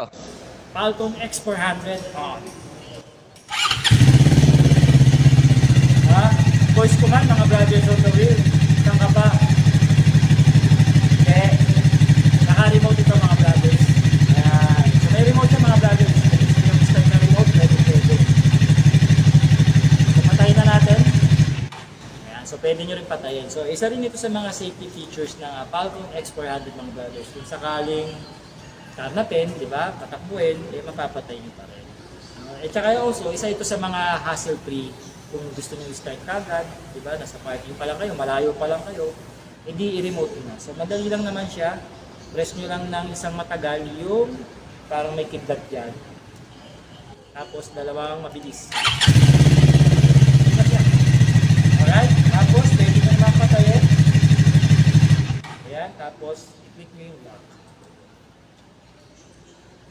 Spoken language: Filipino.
Oh. Falcon X400 on. Voice command mga brothers on the wheel. Saan ka ba? Okay. Naka-remote ito mga brothers. Ayan. So may remote siya mga brothers. Yung start na remote, pwede. So patayin na natin. Ayan. So pwede nyo rin patayin. So isa rin ito sa mga safety features ng Falcon X400 mga brothers. Kung sakaling karnapin, di ba, patakbuhin, mapapatay nyo pa rin. At saka also, isa ito sa mga hassle-free. Kung gusto nyo i-start kagad, di ba, nasa parking pa lang kayo, malayo pa lang kayo, hindi i-remote na. So madali lang naman siya. Press nyo lang ng isang matagal yung parang may kidlat yan. Tapos dalawang mabilis. Alright, tapos pwede nyo naman patayin. Ayan, tapos click nyo yung lock.